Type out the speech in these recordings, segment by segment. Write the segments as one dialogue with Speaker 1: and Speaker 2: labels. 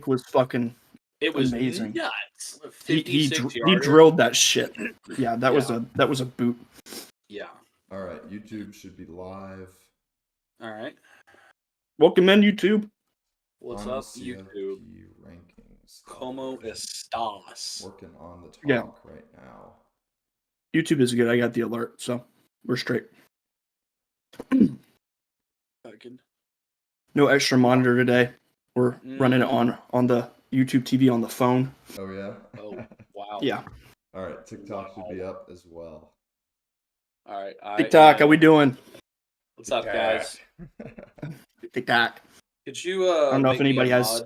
Speaker 1: kick was fucking
Speaker 2: It was
Speaker 1: amazing.
Speaker 2: nuts.
Speaker 1: He
Speaker 2: 56-yarder.
Speaker 1: drilled that shit. Yeah, that
Speaker 2: Yeah.
Speaker 1: was a boot.
Speaker 2: Yeah.
Speaker 3: All right, YouTube should be live.
Speaker 2: All right.
Speaker 1: Welcome in, YouTube.
Speaker 2: What's
Speaker 3: Final
Speaker 2: up, YouTube?
Speaker 3: CFP rankings.
Speaker 2: Como estás?
Speaker 3: Working on the talk
Speaker 1: Yeah.
Speaker 3: right now.
Speaker 1: YouTube is good. I got the alert, so we're straight.
Speaker 2: Fucking.
Speaker 1: No extra monitor today. We're running it on the YouTube TV on the phone.
Speaker 3: Oh yeah.
Speaker 2: Oh wow.
Speaker 1: Yeah.
Speaker 3: All right, TikTok should be up as well.
Speaker 2: All right.
Speaker 1: TikTok, how we doing?
Speaker 2: What's up, guys?
Speaker 1: TikTok.
Speaker 2: Could you
Speaker 1: I don't know if anybody has.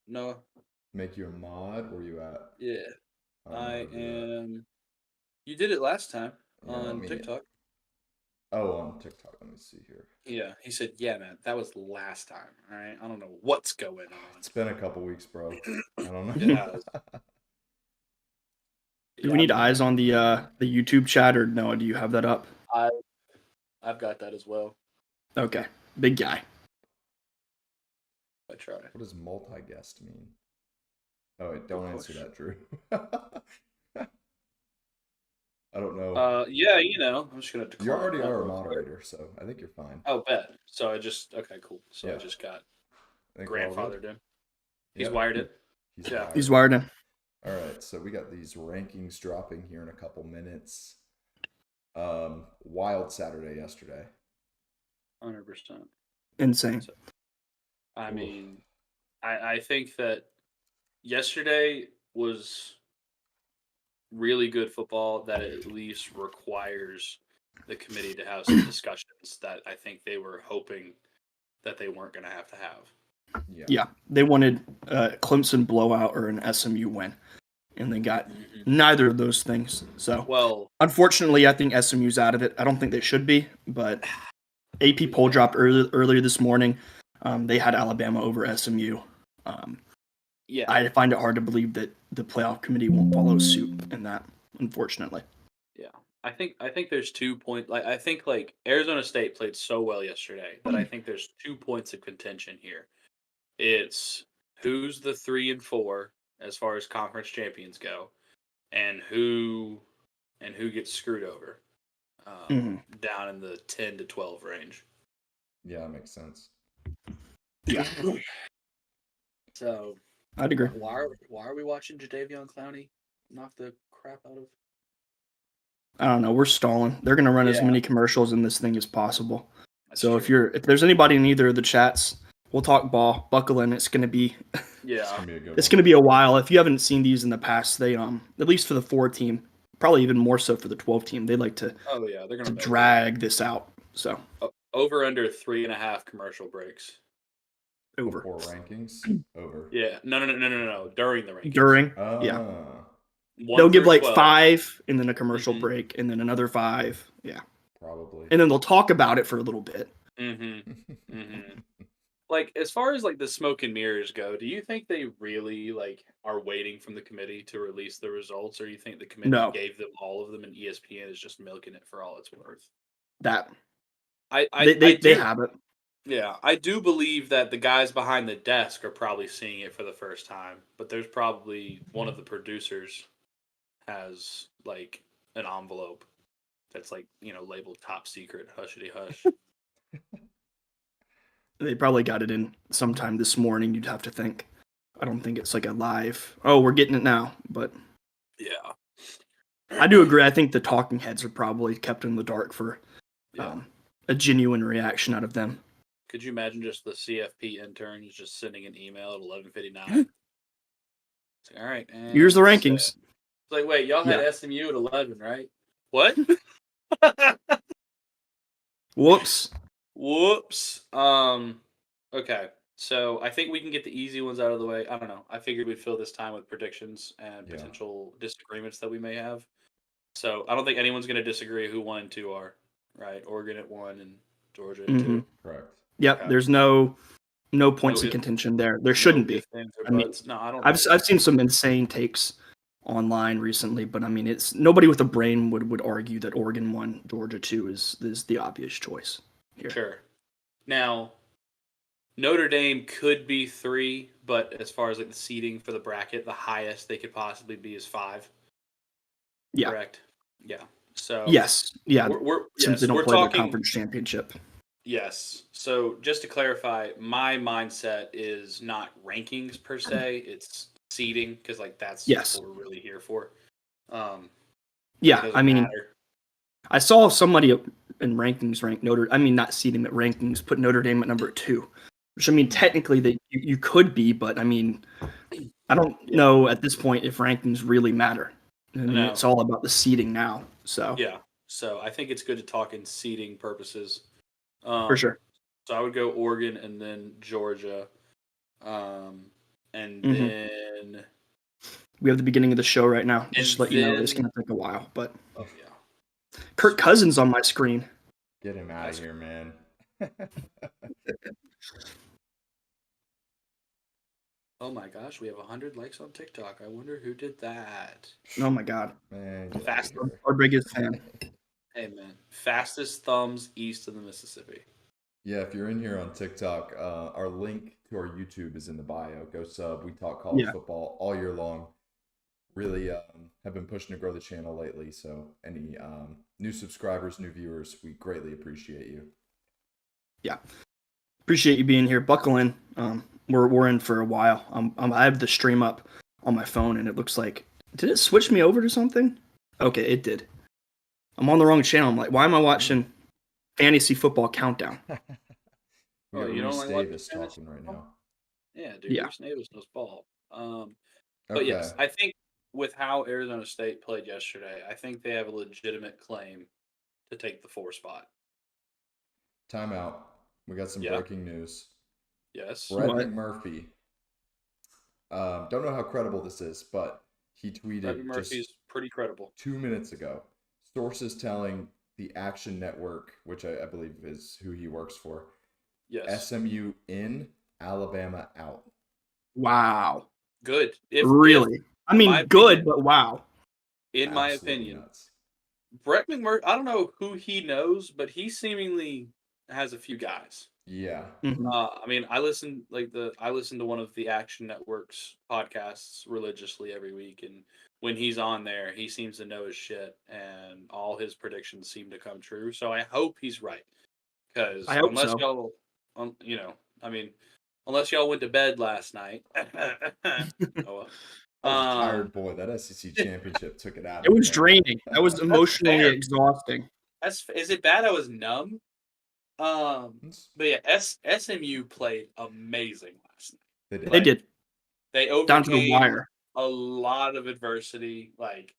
Speaker 2: No.
Speaker 3: Make you a mod. Where you at?
Speaker 2: Yeah. I
Speaker 3: don't know how to do that.
Speaker 2: am. You did it last time
Speaker 3: Yeah,
Speaker 2: on TikTok.
Speaker 3: Oh, on TikTok. Let me see here.
Speaker 2: Yeah, he said, "Yeah, man, that was last time." All right, I don't know what's going on.
Speaker 3: It's been a couple weeks, bro. I don't know.
Speaker 2: Yeah.
Speaker 1: Do we need eyes on the YouTube chat, or no? Do you have that up?
Speaker 2: I've got that as well.
Speaker 1: Okay, big guy.
Speaker 2: I try.
Speaker 3: What does multi-guest mean? Oh wait, don't answer that, Drew. I don't know.
Speaker 2: Yeah, I'm just gonna decline.
Speaker 3: You already are a moderator, so I think you're fine.
Speaker 2: Oh, bet. So okay, cool. So
Speaker 3: Yeah.
Speaker 2: I just got
Speaker 3: I think we're all good.
Speaker 2: grandfathered in. He's
Speaker 3: Yep.
Speaker 2: wired it.
Speaker 1: He's wired in.
Speaker 3: All right, so we got these rankings dropping here in a couple minutes. Wild Saturday yesterday.
Speaker 2: 100%.
Speaker 1: Insane.
Speaker 2: So, I mean, I think that yesterday was really good football that at least requires the committee to have some discussions that I think they were hoping that they weren't going to have.
Speaker 1: Yeah, they wanted a Clemson blowout or an SMU win, and they got neither of those things. So,
Speaker 2: well,
Speaker 1: unfortunately, I think SMU's out of it. I don't think they should be, but AP poll dropped earlier this morning. They had Alabama over SMU.
Speaker 2: Yeah,
Speaker 1: I find it hard to believe that the playoff committee won't follow suit in that, unfortunately.
Speaker 2: Yeah, I think there's 2 points. I think Arizona State played so well yesterday that I think there's 2 points of contention here. It's who's the 3 and 4 as far as conference champions go, and who gets screwed over down in the 10 to 12 range.
Speaker 3: Yeah, that makes sense.
Speaker 1: Yeah.
Speaker 2: So
Speaker 1: I'd agree.
Speaker 2: Why are we watching Jadeveon Clowney knock the crap out of?
Speaker 1: I don't know. We're stalling. They're going to run as many commercials in this thing as possible.
Speaker 2: That's
Speaker 1: so
Speaker 2: true.
Speaker 1: if there's anybody in either of the chats, we'll talk ball. Buckle in. It's going to be it's going to be a while. If you haven't seen these in the past, they at least for the 4 team, probably even more so for the 12 team, they like to
Speaker 2: they're going to
Speaker 1: drag this out. So
Speaker 2: over under 3.5 commercial breaks.
Speaker 3: Over. Before rankings? Over.
Speaker 2: Yeah. No. During the rankings.
Speaker 1: During. Yeah. They'll give
Speaker 2: 12.
Speaker 1: 5 and then a commercial break and then another 5. Yeah.
Speaker 3: Probably.
Speaker 1: And then they'll talk about it for a little bit.
Speaker 2: As far as the smoke and mirrors go, do you think they really are waiting from the committee to release the results, or do you think the committee gave them all of them and ESPN is just milking it for all it's worth?
Speaker 1: That.
Speaker 2: They
Speaker 1: have it.
Speaker 2: Yeah, I do believe that the guys behind the desk are probably seeing it for the first time, but there's probably one of the producers has an envelope that's labeled top secret, hushity hush.
Speaker 1: They probably got it in sometime this morning, you'd have to think. I don't think it's a live, we're getting it now, but
Speaker 2: yeah.
Speaker 1: I do agree. I think the talking heads are probably kept in the dark for a genuine reaction out of them.
Speaker 2: Could you imagine just the CFP intern is just sending an email at 11:59? All right.
Speaker 1: Here's the rankings.
Speaker 2: It's wait, y'all had SMU at 11, right? What?
Speaker 1: Whoops.
Speaker 2: Okay. So I think we can get the easy ones out of the way. I don't know. I figured we'd fill this time with predictions and potential disagreements that we may have. So I don't think anyone's going to disagree who 1 and 2 are, right? Oregon at 1 and Georgia at 2.
Speaker 3: Correct.
Speaker 1: Yep. Okay. There's no points of contention there. There shouldn't be. I mean,
Speaker 2: I don't.
Speaker 1: I've seen some insane takes online recently, but I mean, it's nobody with a brain would argue that Oregon 1, Georgia 2 is the obvious choice here.
Speaker 2: Sure. Now, Notre Dame could be 3, but as far as like the seeding for the bracket, the highest they could possibly be is 5.
Speaker 1: Yeah.
Speaker 2: Correct. Yeah. So
Speaker 1: yes, yeah.
Speaker 2: Since
Speaker 1: they don't play the conference championship.
Speaker 2: Yes. So just to clarify, my mindset is not rankings per se; it's seeding because like that's what we're really here for.
Speaker 1: Yeah, I mean, matter. I saw somebody in rankings rank not seeding, but rankings put Notre Dame at number 2, which I mean technically you could be, but I mean I don't know at this point if rankings really matter. I mean, it's all about the seeding now. So
Speaker 2: yeah, so I think it's good to talk in seeding purposes.
Speaker 1: For sure.
Speaker 2: So I would go Oregon and then Georgia, and then
Speaker 1: we have the beginning of the show right now. Just to let you know, it's going to take a while, but
Speaker 2: yeah.
Speaker 1: Kirk Cousins on my screen.
Speaker 3: Get him out of here, man.
Speaker 2: Oh my gosh, we have 100 likes on TikTok. I wonder who did that.
Speaker 1: Oh my god,
Speaker 3: man!
Speaker 1: Our biggest fan.
Speaker 2: Hey man, fastest thumbs east of the Mississippi.
Speaker 3: Yeah, if you're in here on TikTok, our link to our YouTube is in the bio. Go sub. We talk college football all year long. Really have been pushing to grow the channel lately. So any new subscribers, new viewers, we greatly appreciate you.
Speaker 1: Yeah, appreciate you being here. Buckle in. We're in for a while. I have the stream up on my phone, and it looks like, did it switch me over to something? Okay, it did. I'm on the wrong channel. I'm like, why am I watching Fantasy Football Countdown?
Speaker 3: We got Reese Davis talking right now.
Speaker 2: Yeah, dude. Reese Davis knows ball. But yes, I think with how Arizona State played yesterday, I think they have a legitimate claim to take the 4 spot.
Speaker 3: Timeout. We got some breaking news.
Speaker 2: Yes.
Speaker 3: Brett McMurphy. Don't know how credible this is, but he tweeted
Speaker 2: Brett McMurphy's pretty credible.
Speaker 3: 2 minutes ago. Sources telling the Action Network, which I believe is who he works for.
Speaker 2: Yes.
Speaker 3: SMU in, Alabama out.
Speaker 1: Wow.
Speaker 2: Good.
Speaker 1: Really? I mean, good, but wow.
Speaker 2: In my opinion, Brett McMurphy, I don't know who he knows, but he seemingly has a few guys.
Speaker 3: Yeah.
Speaker 2: I mean, I listen to one of the Action Network's podcasts religiously every week, and when he's on there, he seems to know his shit, and all his predictions seem to come true. So I hope he's right, because unless y'all, unless y'all went to bed last night.
Speaker 3: Tired boy. That SEC championship took it out.
Speaker 1: It was draining. That was emotionally exhausting.
Speaker 2: Is it bad? I was numb. But yeah, SMU played amazing last night.
Speaker 1: They did.
Speaker 2: They overcame
Speaker 1: down to the wire.
Speaker 2: A lot of adversity, like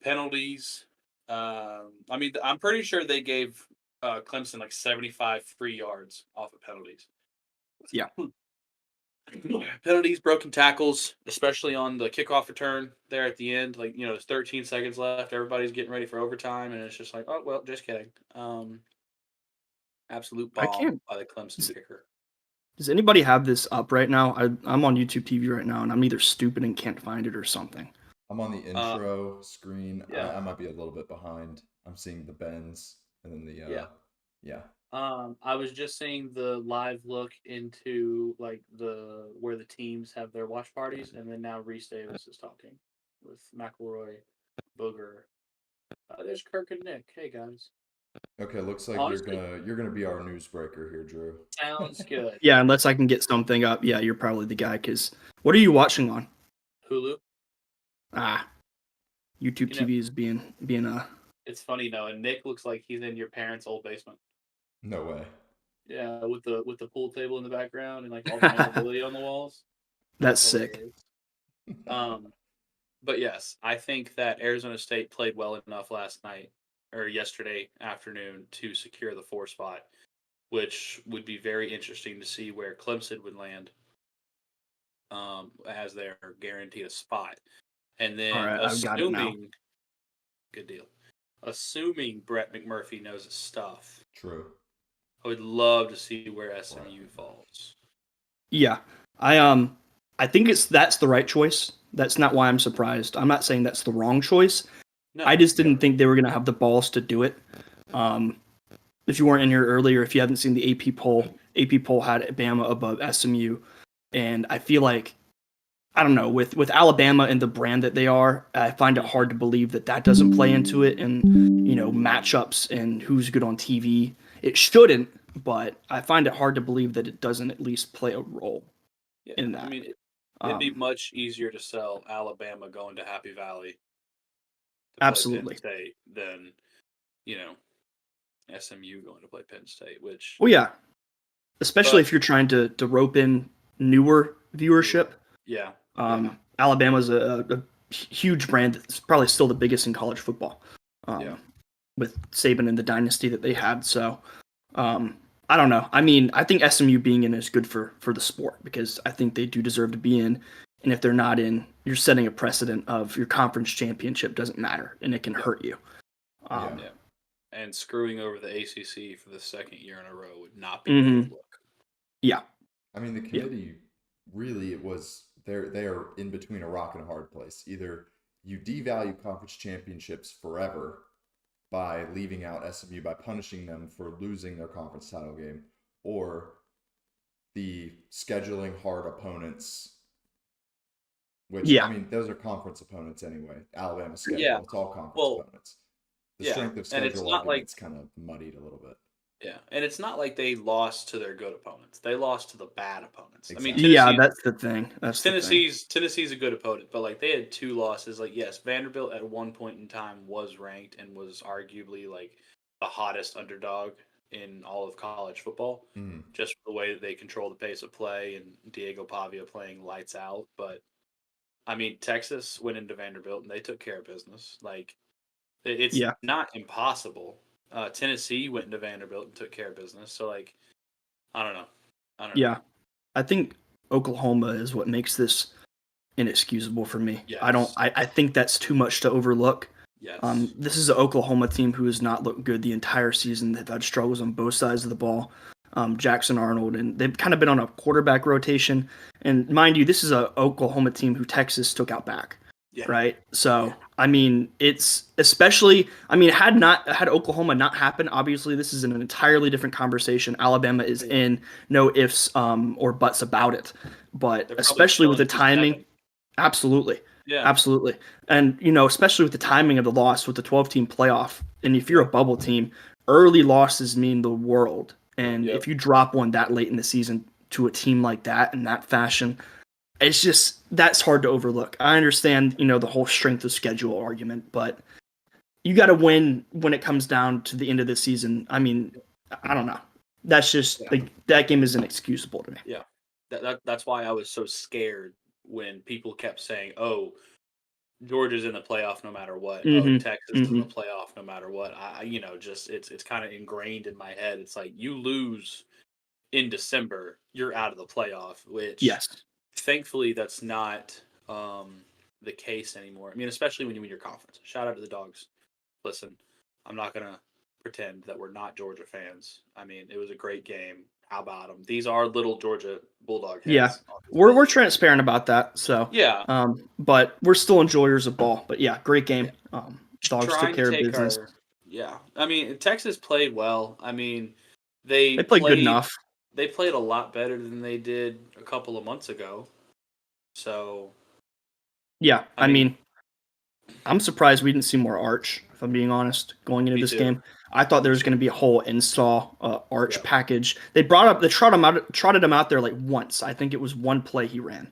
Speaker 2: penalties. I mean, I'm pretty sure they gave Clemson like 75 free yards off of penalties.
Speaker 1: Yeah.
Speaker 2: Penalties, broken tackles, especially on the kickoff return there at the end. Like, there's 13 seconds left. Everybody's getting ready for overtime, and it's just like, oh, well, just kidding. Absolute bomb by the Clemson kicker.
Speaker 1: Does anybody have this up right now? I'm on YouTube TV right now, and I'm either stupid and can't find it or something.
Speaker 3: I'm on the intro screen. Yeah. I might be a little bit behind. I'm seeing the bends and then the yeah.
Speaker 2: I was just seeing the live look into like where the teams have their watch parties, and then now Reese Davis is talking with McElroy, Booger. There's Kirk and Nick. Hey guys.
Speaker 3: Okay, looks like honestly, you're gonna be our newsbreaker here, Drew.
Speaker 2: Sounds good.
Speaker 1: Yeah, unless I can get something up. Yeah, you're probably the guy. Cause what are you watching on?
Speaker 2: Hulu.
Speaker 1: YouTube TV is being
Speaker 2: It's funny though, and Nick looks like he's in your parents' old basement.
Speaker 3: No way.
Speaker 2: Yeah, with the pool table in the background and like all the memorabilia on the walls.
Speaker 1: That's sick.
Speaker 2: But yes, I think that Arizona State played well enough yesterday afternoon to secure the 4 spot, which would be very interesting to see where Clemson would land as they're guaranteed a spot. And then assuming Brett McMurphy knows his stuff.
Speaker 3: True.
Speaker 2: I would love to see where SMU falls.
Speaker 1: Yeah. I think that's the right choice. That's not why I'm surprised. I'm not saying that's the wrong choice. No, I just didn't think they were going to have the balls to do it. If you weren't in here earlier, if you haven't seen the AP poll had Bama above SMU. And I feel like, I don't know, with Alabama and the brand that they are, I find it hard to believe that doesn't play into it, and matchups and who's good on TV. It shouldn't, but I find it hard to believe that it doesn't at least play a role in that.
Speaker 2: I mean, it'd be much easier to sell Alabama going to Happy Valley to
Speaker 1: absolutely
Speaker 2: play Penn State than SMU going to play Penn State. Which,
Speaker 1: well, yeah, especially if you're trying to rope in newer viewership.
Speaker 2: Yeah.
Speaker 1: Alabama's a huge brand that's probably still the biggest in college football. With Saban and the dynasty that they had. So, I don't know. I mean, I think SMU being in is good for the sport, because I think they do deserve to be in. And if they're not in, you're setting a precedent of your conference championship doesn't matter, and it can hurt you.
Speaker 2: And screwing over the ACC for the second year in a row would not be a good look.
Speaker 1: Yeah.
Speaker 3: I mean, the committee really, it was they are in between a rock and a hard place. Either you devalue conference championships forever by leaving out SMU, by punishing them for losing their conference title game, or the scheduling hard opponents, which, I mean, those are conference opponents anyway. Alabama's schedule, it's all conference opponents. The strength of schedule argument's kind of muddied a little bit.
Speaker 2: Yeah, and it's not like they lost to their good opponents. They lost to the bad opponents.
Speaker 3: Exactly.
Speaker 2: I mean,
Speaker 1: that's the thing.
Speaker 2: Tennessee's a good opponent, but like they had 2 losses. Like, yes, Vanderbilt at one point in time was ranked and was arguably like the hottest underdog in all of college football, just for the way that they control the pace of play and Diego Pavia playing lights out. But I mean, Texas went into Vanderbilt and they took care of business. Like, it's not impossible. Tennessee went into Vanderbilt and took care of business. So, like, I don't know.
Speaker 1: Yeah. I think Oklahoma is what makes this inexcusable for me.
Speaker 2: Yes.
Speaker 1: I think that's too much to overlook.
Speaker 2: Yes.
Speaker 1: This is an Oklahoma team who has not looked good the entire season. They've had struggles on both sides of the ball. Jackson Arnold, and they've kind of been on a quarterback rotation. And mind you, this is an Oklahoma team who Texas took out back. Yeah. Right. So, I mean, it's especially, I mean, had Oklahoma not happened, obviously this is an entirely different conversation. Alabama is in, no ifs or buts about it. But especially with the timing, absolutely. Yeah, absolutely. And, especially with the timing of the loss with the 12-team playoff. And if you're a bubble team, early losses mean the world. And if you drop one that late in the season to a team like that in that fashion, it's just, that's hard to overlook. I understand, the whole strength of schedule argument, but you got to win when it comes down to the end of the season. I mean, I don't know. That's just, that game is inexcusable to me.
Speaker 2: Yeah. That's why I was so scared when people kept saying, oh, Georgia's in the playoff no matter what. Oh, Texas is in the playoff no matter what. It's kind of ingrained in my head. It's like, you lose in December, you're out of the playoff, which thankfully that's not the case anymore. I mean, especially when you win your conference. Shout out to the Dogs. Listen, I'm not going to pretend that we're not Georgia fans. I mean, it was a great game. How about them? These are little Georgia Bulldog heads.
Speaker 1: Yeah, we're transparent about that. So but we're still enjoyers of ball. But yeah, great game. Dogs took care of business.
Speaker 2: I mean, Texas played well. I mean, they
Speaker 1: played good enough.
Speaker 2: They played a lot better than they did a couple of months ago. So,
Speaker 1: yeah, I mean, I'm surprised we didn't see more Arch, if I'm being honest, going into this game. I thought there was going to be a whole install Arch package. They trotted him out there like once. I think it was one play he ran.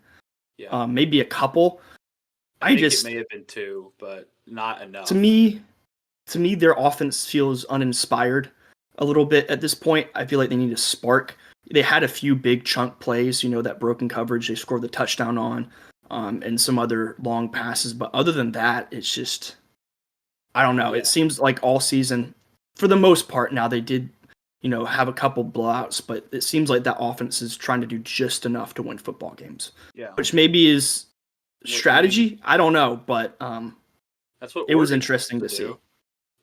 Speaker 1: Yeah. Maybe a couple.
Speaker 2: I think it may have been 2, but not enough.
Speaker 1: To me, their offense feels uninspired a little bit at this point. I feel like they need a spark. They had a few big chunk plays, that broken coverage they scored the touchdown on, and some other long passes. But other than that, it's just, I don't know. Yeah. It seems like all season, for the most part now, they did, have a couple blowouts, but it seems like that offense is trying to do just enough to win football games. Yeah. Which maybe is strategy. I don't know, but
Speaker 2: that's what
Speaker 1: it was interesting to see.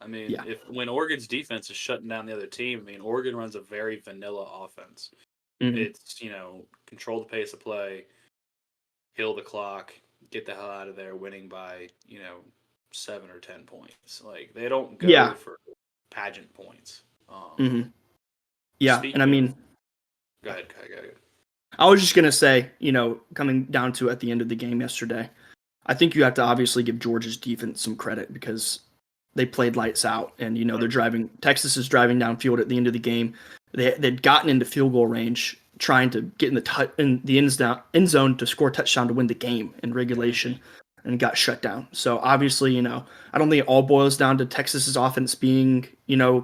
Speaker 2: I mean, when Oregon's defense is shutting down the other team, I mean, Oregon runs a very vanilla offense. It's, control the pace of play, kill the clock, get the hell out of there, winning by, 7 or 10 points. Like, they don't go for pageant points.
Speaker 1: Yeah, and I mean...
Speaker 2: Go ahead.
Speaker 1: I was just going to say, coming down to at the end of the game yesterday, I think you have to obviously give Georgia's defense some credit because they played lights out, and Texas is driving downfield at the end of the game. They'd gotten into field goal range, trying to get in the end zone to score a touchdown to win the game in regulation, and got shut down. So obviously, I don't think it all boils down to Texas's offense being,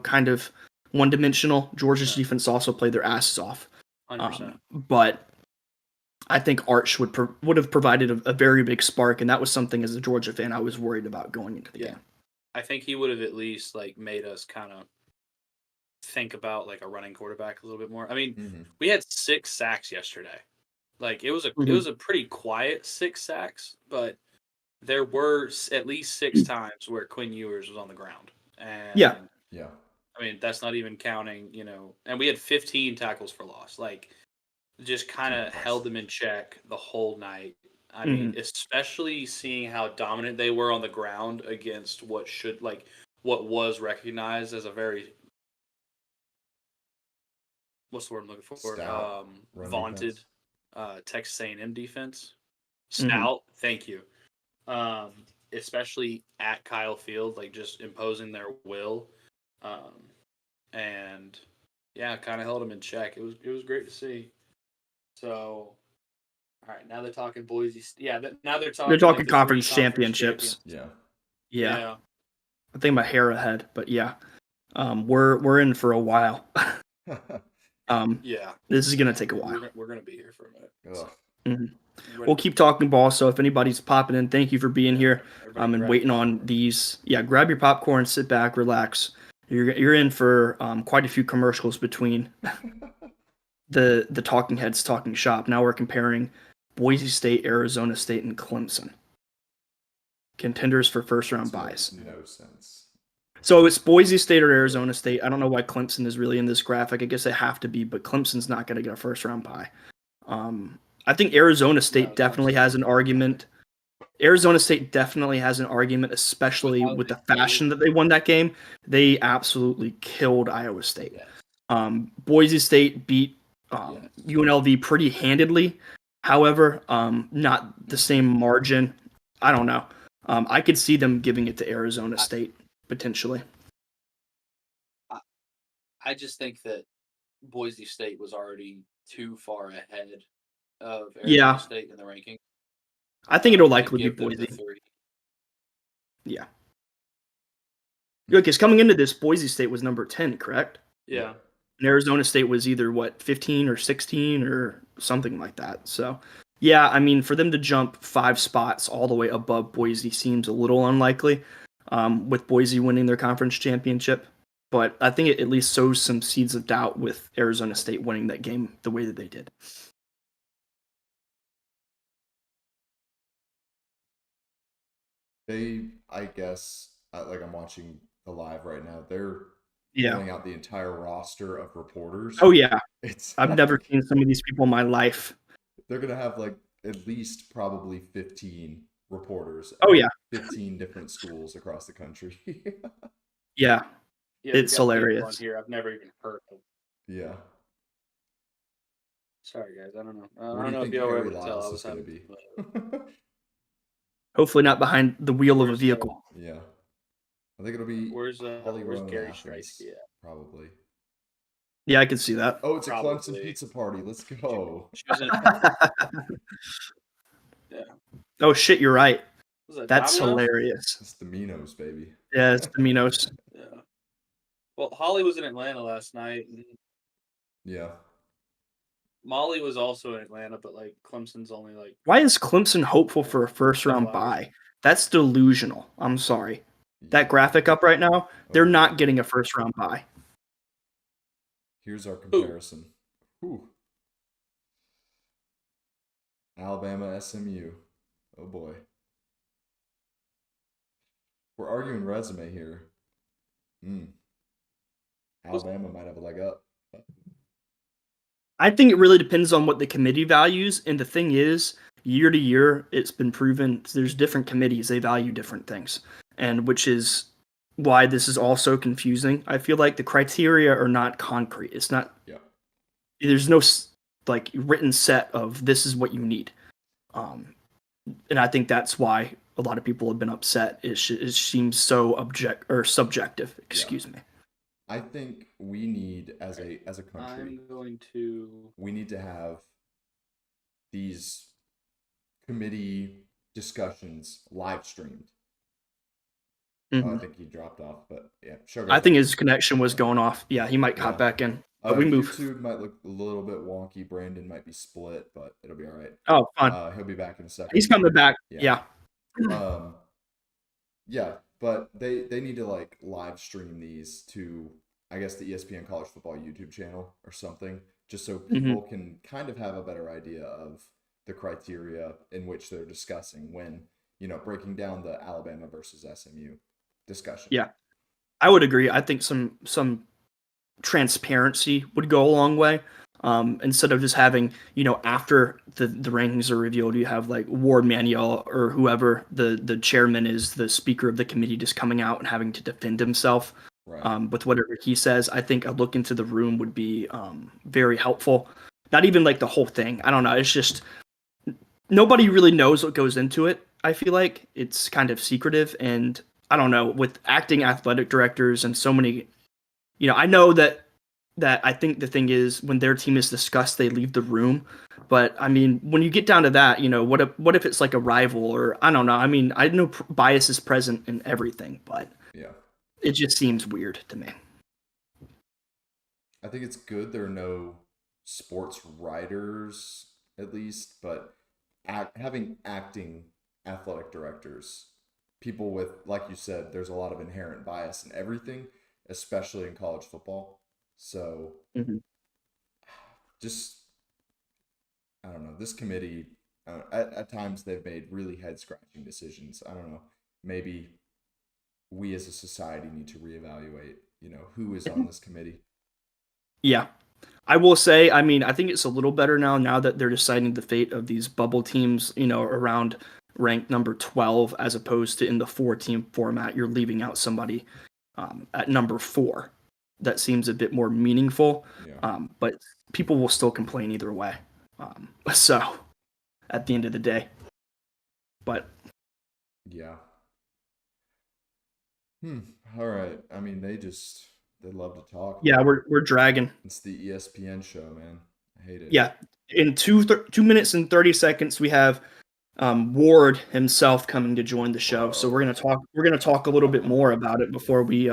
Speaker 1: kind of one-dimensional. Georgia's defense also played their asses off.
Speaker 2: 100%.
Speaker 1: But I think Arch would have provided a very big spark, and that was something as a Georgia fan I was worried about going into the game.
Speaker 2: I think he would have at least made us kind of think about a running quarterback a little bit more. I mean, we had 6 sacks yesterday. It was a pretty quiet 6 sacks, but there were at least 6 times where Quinn Ewers was on the ground. And
Speaker 3: yeah.
Speaker 2: I mean, that's not even counting, and we had 15 tackles for loss. Just kind of held them in check the whole night. I mean, especially seeing how dominant they were on the ground against what was recognized as a very, what's the word I'm looking for? Vaunted Texas A&M defense. Stout, thank you. Especially at Kyle Field, just imposing their will. And yeah, kind of held them in check. It was great to see. So, all right, now they're talking Boise. Yeah, now they're talking
Speaker 1: conference championships.
Speaker 3: Yeah.
Speaker 1: I think my hair ahead, but yeah, we're in for a while. This is gonna take a while.
Speaker 2: We're gonna be here for a minute.
Speaker 1: We'll keep talking ball. So if anybody's popping in, thank you for being here. And waiting on these. Yeah, grab your popcorn, sit back, relax. You're in for quite a few commercials between the talking heads talking shop. Now we're comparing Boise State, Arizona State, and Clemson. Contenders for first round buys.
Speaker 3: No sense.
Speaker 1: So it's Boise State or Arizona State. I don't know why Clemson is really in this graphic. I guess they have to be, but Clemson's not going to get a first round buy. I think Arizona State definitely has an argument. Arizona State definitely has an argument, especially with the fashion that they won that game. They absolutely killed Iowa State. Boise State beat UNLV pretty handedly. However, not the same margin. I don't know. I could see them giving it to Arizona State potentially.
Speaker 2: I just think that Boise State was already too far ahead of Arizona State in the ranking.
Speaker 1: I think it'll likely be Boise. Yeah. Because coming into this, Boise State was number 10, correct?
Speaker 2: Yeah.
Speaker 1: And Arizona State was either, 15 or 16 or something like that. So, yeah, I mean, for them to jump 5 spots all the way above Boise seems a little unlikely, with Boise winning their conference championship. But I think it at least sows some seeds of doubt with Arizona State winning that game the way that they did.
Speaker 3: I guess, I'm watching the live right now. They're filling out the entire roster of reporters.
Speaker 1: Oh, yeah. I've never seen some of these people in my life.
Speaker 3: They're going to have, at least probably 15 reporters.
Speaker 1: Oh, yeah.
Speaker 3: 15 different schools across the country.
Speaker 1: Yeah, it's hilarious.
Speaker 2: Here I've never even heard of.
Speaker 3: Yeah.
Speaker 2: Sorry, guys. I don't know. I don't know if y'all were able to tell I was having to be.
Speaker 1: Hopefully not behind the wheel of a vehicle.
Speaker 3: Yeah. I think it'll be
Speaker 2: where's Gary Streisky at?
Speaker 3: Probably.
Speaker 1: Yeah, I can see that.
Speaker 3: Oh, it's a Clemson pizza party. Let's go.
Speaker 2: Yeah.
Speaker 1: Oh shit, you're right. That's
Speaker 2: Domino's?
Speaker 1: Hilarious.
Speaker 3: It's the Minos, baby.
Speaker 1: Yeah, it's the Minos.
Speaker 2: Yeah. Well, Holly was in Atlanta last night. And
Speaker 3: yeah.
Speaker 2: Molly was also in Atlanta, but Clemson's only
Speaker 1: Why is Clemson hopeful for a first round bye? That's delusional. I'm sorry. That graphic up right now, they're not getting a first round bye.
Speaker 3: Here's our comparison. Ooh. Alabama, SMU. Oh boy. We're arguing resume here. Alabama might have a leg up.
Speaker 1: I think it really depends on what the committee values. And the thing is, year to year, it's been proven there's different committees. They value different things. And which is why this is all so confusing. I feel like the criteria are not concrete. It's not.
Speaker 3: Yeah.
Speaker 1: There's no like written set of this is what you need. And I think that's why a lot of people have been upset. It seems so subjective. Excuse me.
Speaker 3: I think we need as a country. We need to have these committee discussions live streamed. I think he dropped off, but yeah, sure.
Speaker 1: I think his connection was going off. Yeah, he might hop back in. But we move.
Speaker 3: YouTube might look a little bit wonky. Brandon might be split, but it'll be all right.
Speaker 1: Oh, fun.
Speaker 3: He'll be back in a second.
Speaker 1: He's coming back. Yeah.
Speaker 3: Yeah, but they need to like live stream these to, I guess, the ESPN College Football YouTube channel or something, just so people can kind of have a better idea of the criteria in which they're discussing when, breaking down the Alabama versus SMU discussion.
Speaker 1: Yeah, I would agree. I think some transparency would go a long way. Instead of just having, after the rankings are revealed, you have like Ward Manuel or whoever the chairman is, the speaker of the committee, just coming out and having to defend himself with whatever he says. I think a look into the room would be very helpful. Not even like the whole thing. I don't know. It's just nobody really knows what goes into it. I feel like it's kind of secretive, and I don't know, with acting athletic directors and so many, I know that I think the thing is when their team is discussed, they leave the room. But I mean, when you get down to that, what if it's like a rival, or I don't know. I mean, I know bias is present in everything, but it just seems weird to me.
Speaker 3: I think it's good there are no sports writers, at least, but having acting athletic directors, people with, like you said, there's a lot of inherent bias in everything, especially in college football. So just, I don't know, this committee, at times they've made really head-scratching decisions. I don't know, maybe we as a society need to reevaluate, who is on this committee.
Speaker 1: Yeah. I will say, I mean, I think it's a little better now that they're deciding the fate of these bubble teams, around ranked number 12, as opposed to in the 4-team format, you're leaving out somebody at number 4. That seems a bit more meaningful, but people will still complain either way. So, at the end of the day, but
Speaker 3: yeah. All right. I mean, they love to talk.
Speaker 1: Yeah, we're dragging.
Speaker 3: It's the ESPN show, man. I hate it.
Speaker 1: Yeah, in 2 minutes and 30 seconds, we have Ward himself coming to join the show. So we're gonna talk a little bit more about it before we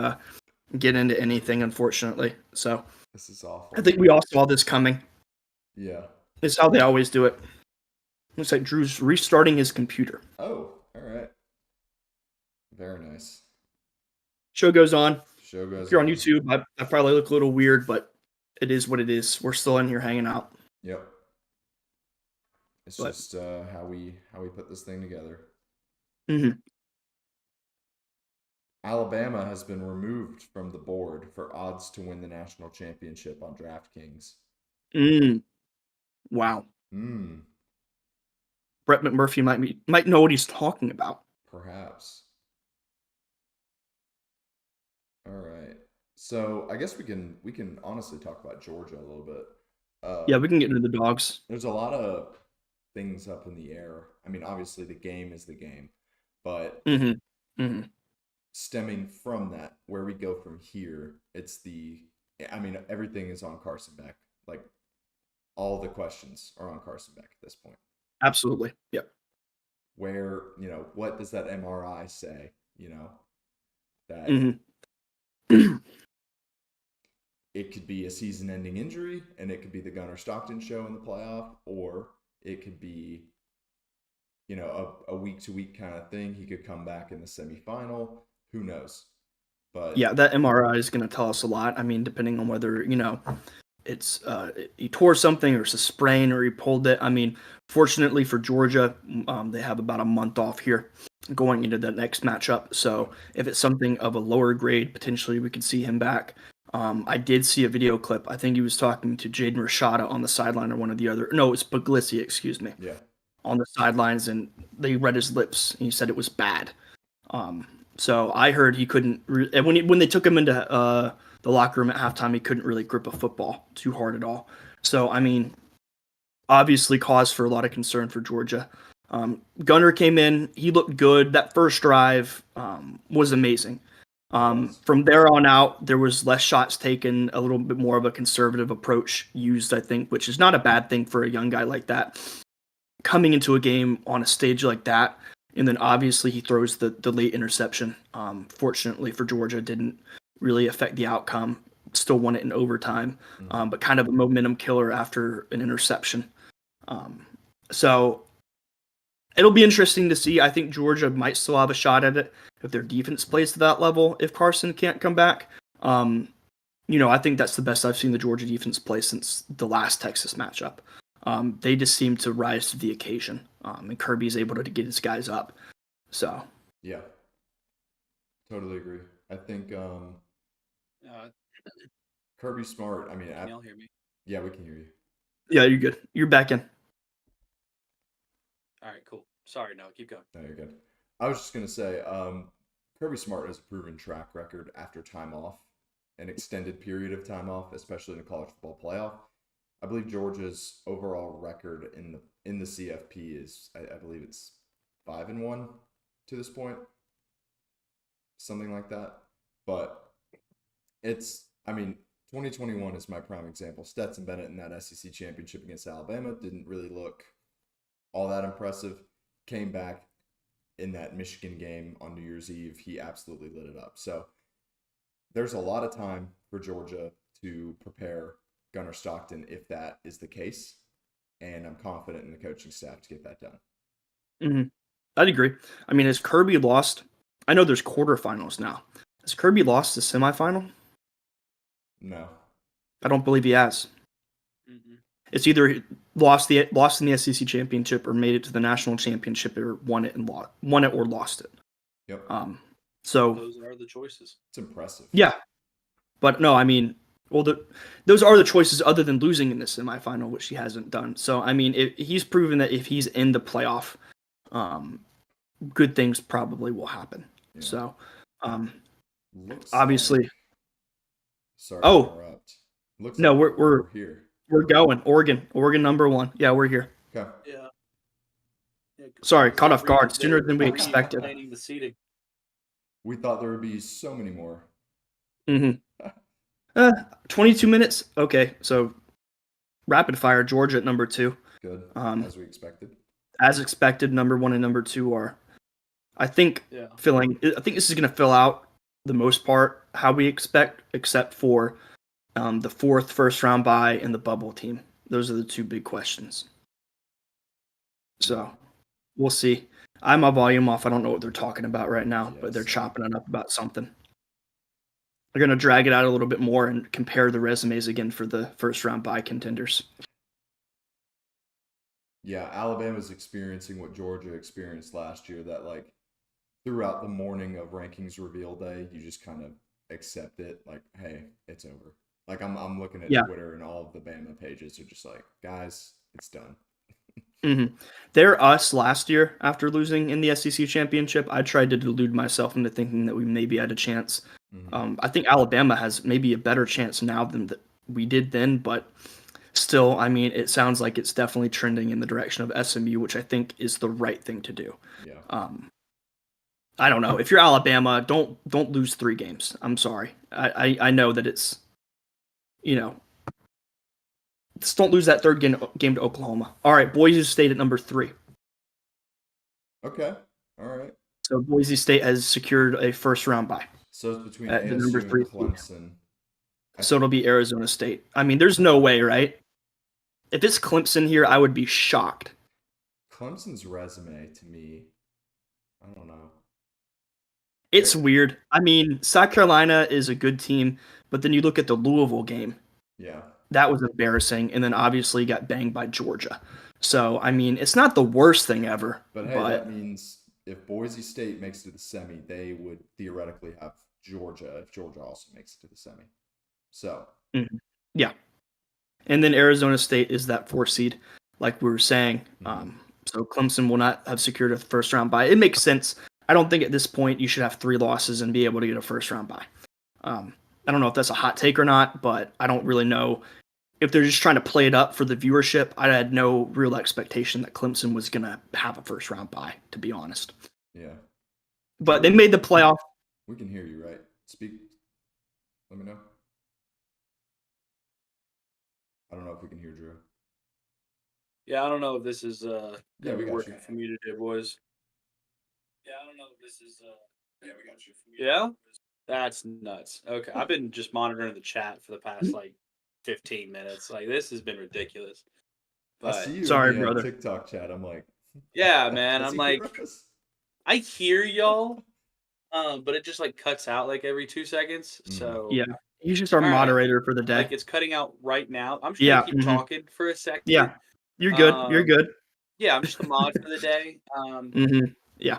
Speaker 1: get into anything, unfortunately. So
Speaker 3: this is awful.
Speaker 1: I think we all saw this coming.
Speaker 3: Yeah.
Speaker 1: It's how they always do it. Looks like Drew's restarting his computer.
Speaker 3: Oh, all right. Very nice.
Speaker 1: Show goes on.
Speaker 3: If
Speaker 1: you're on YouTube, I probably look a little weird, but it is what it is. We're still in here hanging out.
Speaker 3: Yep. It's just how we put this thing together. Alabama has been removed from the board for odds to win the national championship on DraftKings.
Speaker 1: Wow. Brett McMurphy might know what he's talking about.
Speaker 3: Perhaps. All right. So I guess we can honestly talk about Georgia a little bit.
Speaker 1: Yeah, we can get into the dogs.
Speaker 3: There's a lot of things up in the air. I mean, obviously the game is the game, but stemming from that, where we go from here, everything is on Carson Beck. Like, all the questions are on Carson Beck at this point.
Speaker 1: Absolutely. Yep.
Speaker 3: Where, what does that MRI say? That it could be a season-ending injury, and it could be the Gunnar Stockton show in the playoff, or it could be, a week-to-week kind of thing. He could come back in the semifinal. Who knows? But
Speaker 1: yeah, that MRI is going to tell us a lot. I mean, depending on whether, it's he tore something or it's a sprain or he pulled it. I mean, fortunately for Georgia, they have about a month off here going into the next matchup. So if it's something of a lower grade, potentially we could see him back. I did see a video clip. I think he was talking to Jaden Rashada on the sideline or one of the other. No, it's Puglisi, excuse me.
Speaker 3: Yeah.
Speaker 1: On the sidelines, and they read his lips, and he said it was bad. So I heard he couldn't. And when they took him into the locker room at halftime, he couldn't really grip a football too hard at all. So I mean, obviously cause for a lot of concern for Georgia. Gunner came in, he looked good. That first drive was amazing. From there on out, there was less shots taken, a little bit more of a conservative approach used, I think, which is not a bad thing for a young guy like that. Coming into a game on a stage like that, and then obviously he throws the late interception. Fortunately for Georgia, didn't really affect the outcome. Still won it in overtime, but kind of a momentum killer after an interception. So it'll be interesting to see. I think Georgia might still have a shot at it if their defense plays to that level, if Carson can't come back. I think that's the best I've seen the Georgia defense play since the last Texas matchup. They just seem to rise to the occasion, and Kirby's able to get his guys up. So
Speaker 3: yeah, totally agree. I think Kirby's smart. I mean,
Speaker 2: can y'all hear me?
Speaker 3: Yeah, we can hear you.
Speaker 1: Yeah, you're good. You're back in.
Speaker 2: All right, cool. Sorry, no, keep going.
Speaker 3: No, you're good. I was just gonna say, Kirby Smart has a proven track record after time off, an extended period of time off, especially in the college football playoff. I believe Georgia's overall record in the CFP is, I believe it's 5-1 to this point, something like that. But 2021 is my prime example. Stetson Bennett in that SEC championship against Alabama didn't really look all that impressive. Came back in that Michigan game on New Year's Eve. He absolutely lit it up. So there's a lot of time for Georgia to prepare Gunner Stockton if that is the case. And I'm confident in the coaching staff to get that done.
Speaker 1: Mm-hmm. I'd agree. I mean, has Kirby lost? I know there's quarterfinals now. Has Kirby lost the semifinal?
Speaker 3: No.
Speaker 1: I don't believe he has.
Speaker 2: Mm-hmm.
Speaker 1: It's either lost in the SEC championship or made it to the national championship or won it or lost it.
Speaker 3: Yep.
Speaker 1: So
Speaker 2: those are the choices.
Speaker 3: It's impressive.
Speaker 1: Yeah, but no, I mean, those are the choices other than losing in the semifinal, which he hasn't done. So I mean, he's proven that if he's in the playoff, good things probably will happen. Yeah. So, obviously.
Speaker 3: Sorry to interrupt.
Speaker 1: Looks no, like we're
Speaker 3: here.
Speaker 1: We're going. Oregon number 1. Yeah, we're here.
Speaker 3: Okay.
Speaker 2: Yeah.
Speaker 1: Sorry, caught off guard. Sooner than we expected.
Speaker 2: The seating.
Speaker 3: We thought there would be so many more.
Speaker 1: 22 minutes. Okay, so rapid fire. Georgia at number 2.
Speaker 3: Good. As we expected.
Speaker 1: As expected, number 1 and number 2 are, I think, filling. I think this is going to fill out the most part how we expect, except for the 4th first round bye and the bubble team. Those are the 2 big questions. So we'll see. I have my volume off. I don't know what they're talking about right now, but they're chopping it up about something. They're going to drag it out a little bit more and compare the resumes again for the first round bye contenders.
Speaker 3: Yeah, Alabama's experiencing what Georgia experienced last year, that like throughout the morning of rankings reveal day, you just kind of accept it like, hey, it's over. Like I'm looking at Twitter and all of the Bama pages are just like, guys, it's done.
Speaker 1: Mm-hmm. They're us last year after losing in the SEC championship. I tried to delude myself into thinking that we maybe had a chance. Mm-hmm. I think Alabama has maybe a better chance now than we did then, but still, I mean, it sounds like it's definitely trending in the direction of SMU, which I think is the right thing to do.
Speaker 3: Yeah.
Speaker 1: I don't know. If you're Alabama, don't lose 3 games. I'm sorry. I know that it's, just don't lose that 3rd game to Oklahoma. All right, Boise State at number 3.
Speaker 3: Okay. All right.
Speaker 1: So Boise State has secured a first round bye.
Speaker 3: So it's between ASU and Clemson.
Speaker 1: So it'll be Arizona State. I mean, there's no way, right? If it's Clemson here, I would be shocked.
Speaker 3: Clemson's resume to me, I don't know.
Speaker 1: It's weird. I mean, South Carolina is a good team, but then you look at the Louisville game.
Speaker 3: Yeah.
Speaker 1: That was embarrassing. And then obviously got banged by Georgia. So, I mean, it's not the worst thing ever.
Speaker 3: But hey, that means if Boise State makes it to the semi, they would theoretically have Georgia if Georgia also makes it to the semi. So.
Speaker 1: Mm-hmm. Yeah. And then Arizona State is that 4 seed, like we were saying. Mm-hmm. So Clemson will not have secured a first round bye. It makes sense. I don't think at this point you should have 3 losses and be able to get a first round bye. I don't know if that's a hot take or not, but I don't really know if they're just trying to play it up for the viewership, I had no real expectation that Clemson was going to have a first round bye, to be honest.
Speaker 3: Yeah.
Speaker 1: But they made the playoff.
Speaker 3: We can hear you, right? Speak. Let me know. I don't know if we can hear Drew.
Speaker 2: Yeah, I don't know if this is
Speaker 3: we got
Speaker 2: working
Speaker 3: you.
Speaker 2: for me today, boys.
Speaker 4: Yeah, I don't know if this is
Speaker 3: we got you.
Speaker 2: Yeah? That's nuts. Okay. I've been just monitoring the chat for the past 15 minutes. Like, this has been ridiculous.
Speaker 3: But I see you
Speaker 1: sorry,
Speaker 3: in the
Speaker 1: brother.
Speaker 3: TikTok chat. I'm like,
Speaker 2: yeah, man. I'm like, I hear y'all, but it just like cuts out like every 2 seconds. So
Speaker 1: yeah, he's just our moderator for the day.
Speaker 2: Like, it's cutting out right now. I'm just gonna keep talking for a second.
Speaker 1: Yeah, you're good. You're good.
Speaker 2: Yeah, I'm just the mod for the day.
Speaker 1: Yeah.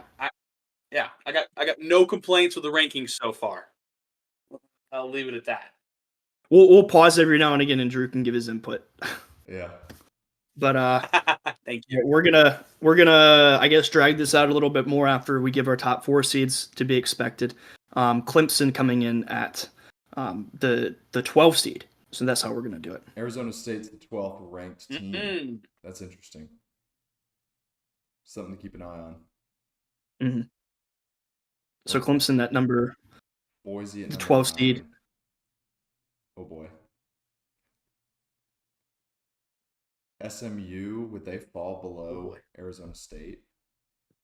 Speaker 2: I got no complaints with the rankings so far. I'll leave it at that.
Speaker 1: We'll pause every now and again, and Drew can give his input.
Speaker 3: Yeah.
Speaker 1: But
Speaker 2: thank you.
Speaker 1: We're gonna I guess drag this out a little bit more after we give our top 4 seeds to be expected. Clemson coming in at the 12 seed. So that's how we're gonna do it.
Speaker 3: Arizona State's the 12th ranked team.
Speaker 2: Mm-hmm.
Speaker 3: That's interesting. Something to keep an eye on.
Speaker 1: Mm-hmm. So Clemson at number
Speaker 3: Boise at
Speaker 1: the 12 seed.
Speaker 3: Oh boy. SMU, would they fall below Arizona State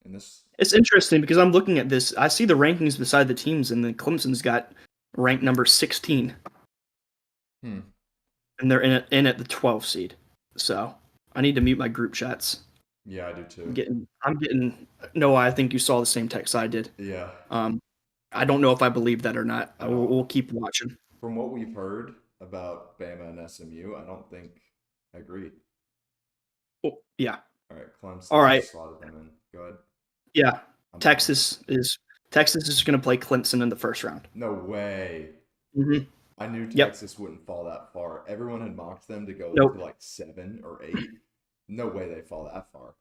Speaker 3: in this?
Speaker 1: It's interesting because I'm looking at this. I see the rankings beside the teams, and then Clemson's got ranked number 16. And they're in at the 12 seed. So I need to mute my group chats.
Speaker 3: Yeah, I do too.
Speaker 1: I'm getting Noah, I think you saw the same text I did.
Speaker 3: Yeah.
Speaker 1: I don't know if I believe that or not. We'll keep watching.
Speaker 3: From what we've heard about Bama and SMU, I don't think I agree.
Speaker 1: Oh, yeah.
Speaker 3: All right, Clemson.
Speaker 1: All right.
Speaker 3: Slotted them in. Go ahead.
Speaker 1: Yeah. Texas is going to play Clemson in the first round.
Speaker 3: No way.
Speaker 1: Mm-hmm.
Speaker 3: I knew Texas wouldn't fall that far. Everyone had mocked them to go to like 7 or 8. No way they fall that far.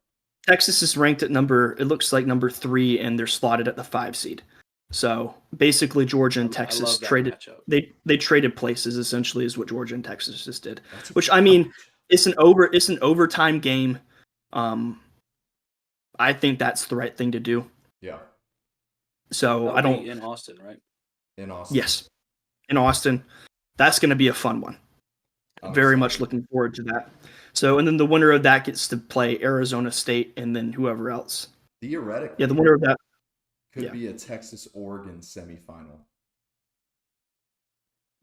Speaker 1: Texas is ranked at it looks like number 3, and they're slotted at the 5 seed. So basically, Georgia and Texas traded. They traded places essentially, is what Georgia and Texas just did. Which I mean, it's an overtime game. I think that's the right thing to do.
Speaker 3: Yeah.
Speaker 1: So
Speaker 2: I don't in Austin, right?
Speaker 3: In Austin.
Speaker 1: Yes, in Austin. That's going to be a fun one. Very much looking forward to that. So, and then the winner of that gets to play Arizona State, and then whoever else.
Speaker 3: Theoretically.
Speaker 1: Yeah, the winner of that
Speaker 3: could be a Texas-Oregon semifinal.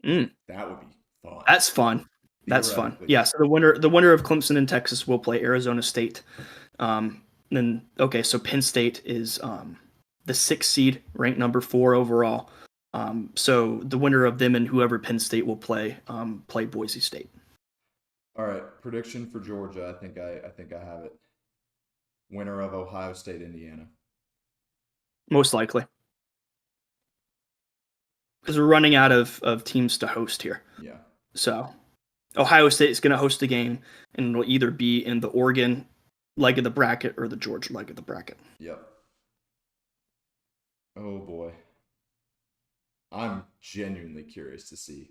Speaker 3: That would be fun.
Speaker 1: That's fun. That's fun. Yeah. So the winner of Clemson and Texas will play Arizona State. So Penn State is the 6th seed, ranked number 4 overall. So the winner of them and whoever Penn State will play Boise State.
Speaker 3: All right, prediction for Georgia. I think I have it. Winner of Ohio State, Indiana.
Speaker 1: Most likely. Because we're running out of teams to host here.
Speaker 3: Yeah.
Speaker 1: So Ohio State is going to host a game, and it'll either be in the Oregon leg of the bracket or the Georgia leg of the bracket.
Speaker 3: Yep. Oh, boy. I'm genuinely curious to see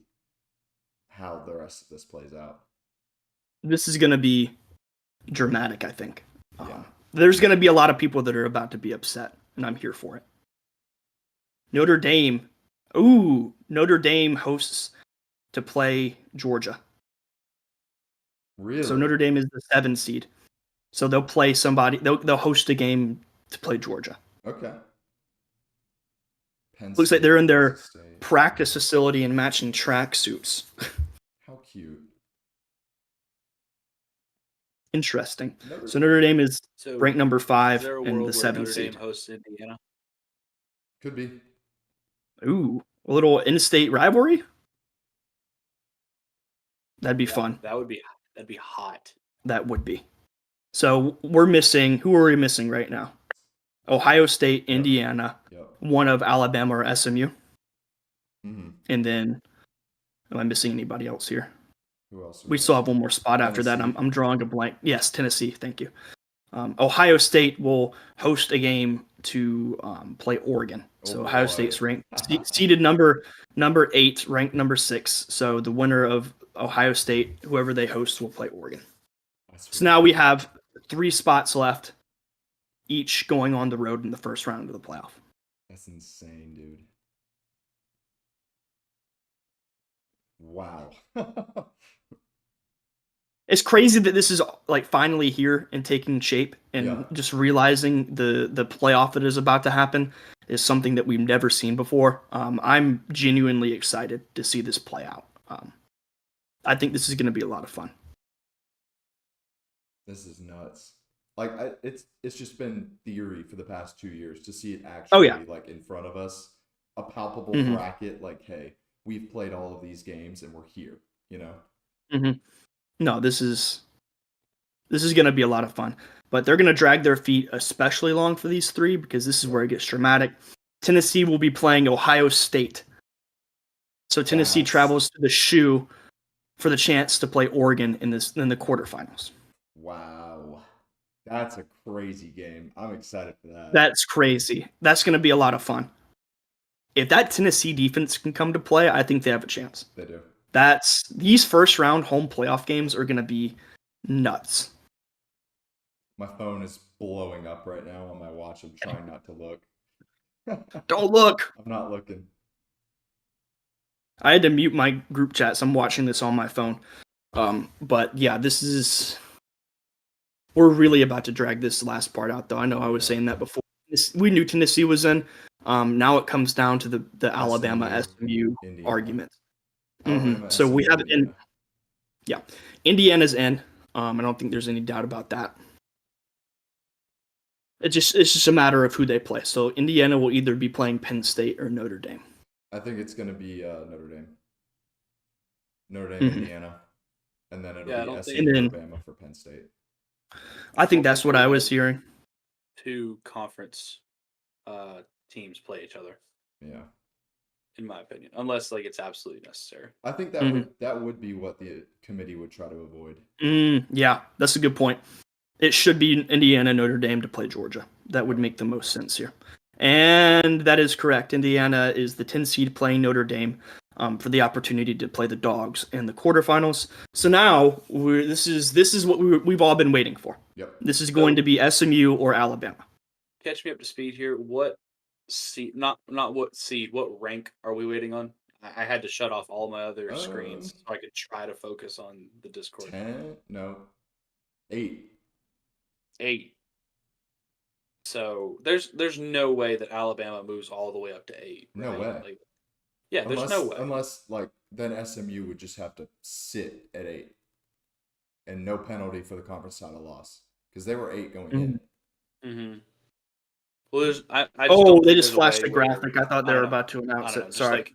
Speaker 3: how the rest of this plays out.
Speaker 1: This is going to be dramatic, I think.
Speaker 3: Yeah.
Speaker 1: There's going to be a lot of people that are about to be upset, and I'm here for it. Notre Dame hosts to play Georgia.
Speaker 3: Really?
Speaker 1: So Notre Dame is the 7th seed. So they'll play somebody. They'll host a game to play Georgia.
Speaker 3: Okay.
Speaker 1: Looks like they're in their practice facility in matching track suits.
Speaker 3: How cute.
Speaker 1: Interesting. So Notre Dame is ranked number 5 and the 7th
Speaker 2: Notre
Speaker 1: seed.
Speaker 2: Dame hosts Indiana?
Speaker 3: Could be.
Speaker 1: Ooh, a little in-state rivalry. That'd be fun.
Speaker 2: That'd be hot.
Speaker 1: That would be. So we're missing. Who are we missing right now? Ohio State, Indiana, one of Alabama or SMU.
Speaker 3: Mm-hmm.
Speaker 1: And then, am I missing anybody else here?
Speaker 3: Who else?
Speaker 1: We still have one more spot after that. I'm drawing a blank. Yes, Tennessee. Thank you. Ohio State will host a game to play Oregon. So Ohio State's ranked seeded number 8, ranked number 6. So the winner of Ohio State, whoever they host, will play Oregon. So now we have 3 spots left, each going on the road in the first round of the playoff.
Speaker 3: That's insane, dude. Wow.
Speaker 1: It's crazy that this is like finally here and taking shape, and just realizing the playoff that is about to happen is something that we've never seen before. I'm genuinely excited to see this play out. I think this is going to be a lot of fun.
Speaker 3: This is nuts. Like it's just been theory for the past 2 years to see it actually like in front of us, a palpable bracket. Like, hey, we've played all of these games and we're here. You know.
Speaker 1: No, this is going to be a lot of fun. But they're going to drag their feet especially long for these 3 because this is where it gets dramatic. Tennessee will be playing Ohio State. So Tennessee travels to the Shoe for the chance to play Oregon in the quarterfinals.
Speaker 3: Wow. That's a crazy game. I'm excited for that.
Speaker 1: That's crazy. That's going to be a lot of fun. If that Tennessee defense can come to play, I think they have a chance.
Speaker 3: They do.
Speaker 1: These first round home playoff games are going to be nuts.
Speaker 3: My phone is blowing up right now on my watch. I'm trying not to look.
Speaker 1: Don't look.
Speaker 3: I'm not looking.
Speaker 1: I had to mute my group chats. I'm watching this on my phone. But yeah, we're really about to drag this last part out, though. I know I was saying that before. We knew Tennessee was in. Now it comes down to the Alabama SMU argument. So we have it in. Yeah, Indiana's in. I don't think there's any doubt about that. It's just a matter of who they play. So Indiana will either be playing Penn State or Notre Dame.
Speaker 3: I think it's going to be Notre Dame. Notre Dame, Indiana, and then it'll be SMU, Alabama for Penn State.
Speaker 1: I think that's what I was hearing.
Speaker 2: 2 conference teams play each other.
Speaker 3: Yeah.
Speaker 2: In my opinion, unless like it's absolutely necessary.
Speaker 3: I think that would be what the committee would try to avoid.
Speaker 1: Yeah, that's a good point. It should be Indiana, Notre Dame to play Georgia. That would make the most sense here. And that is correct. Indiana is the 10 seed playing Notre Dame for the opportunity to play the Dogs in the quarterfinals. So now this is what we've all been waiting for.
Speaker 3: Yep.
Speaker 1: This is going to be SMU or Alabama.
Speaker 2: Catch me up to speed here. What seed? Not what seed. What rank are we waiting on? I had to shut off all my other screens so I could try to focus on the Discord.
Speaker 3: 10? No. 8.
Speaker 2: 8. So there's no way that Alabama moves all the way up to 8.
Speaker 3: Right? No way.
Speaker 2: Like, there's no way.
Speaker 3: Unless like then SMU would just have to sit at 8, and no penalty for the conference title loss because they were 8 going in.
Speaker 2: Mm-hmm. Well,
Speaker 1: they just flashed a graphic. I thought they were about to announce it. Sorry.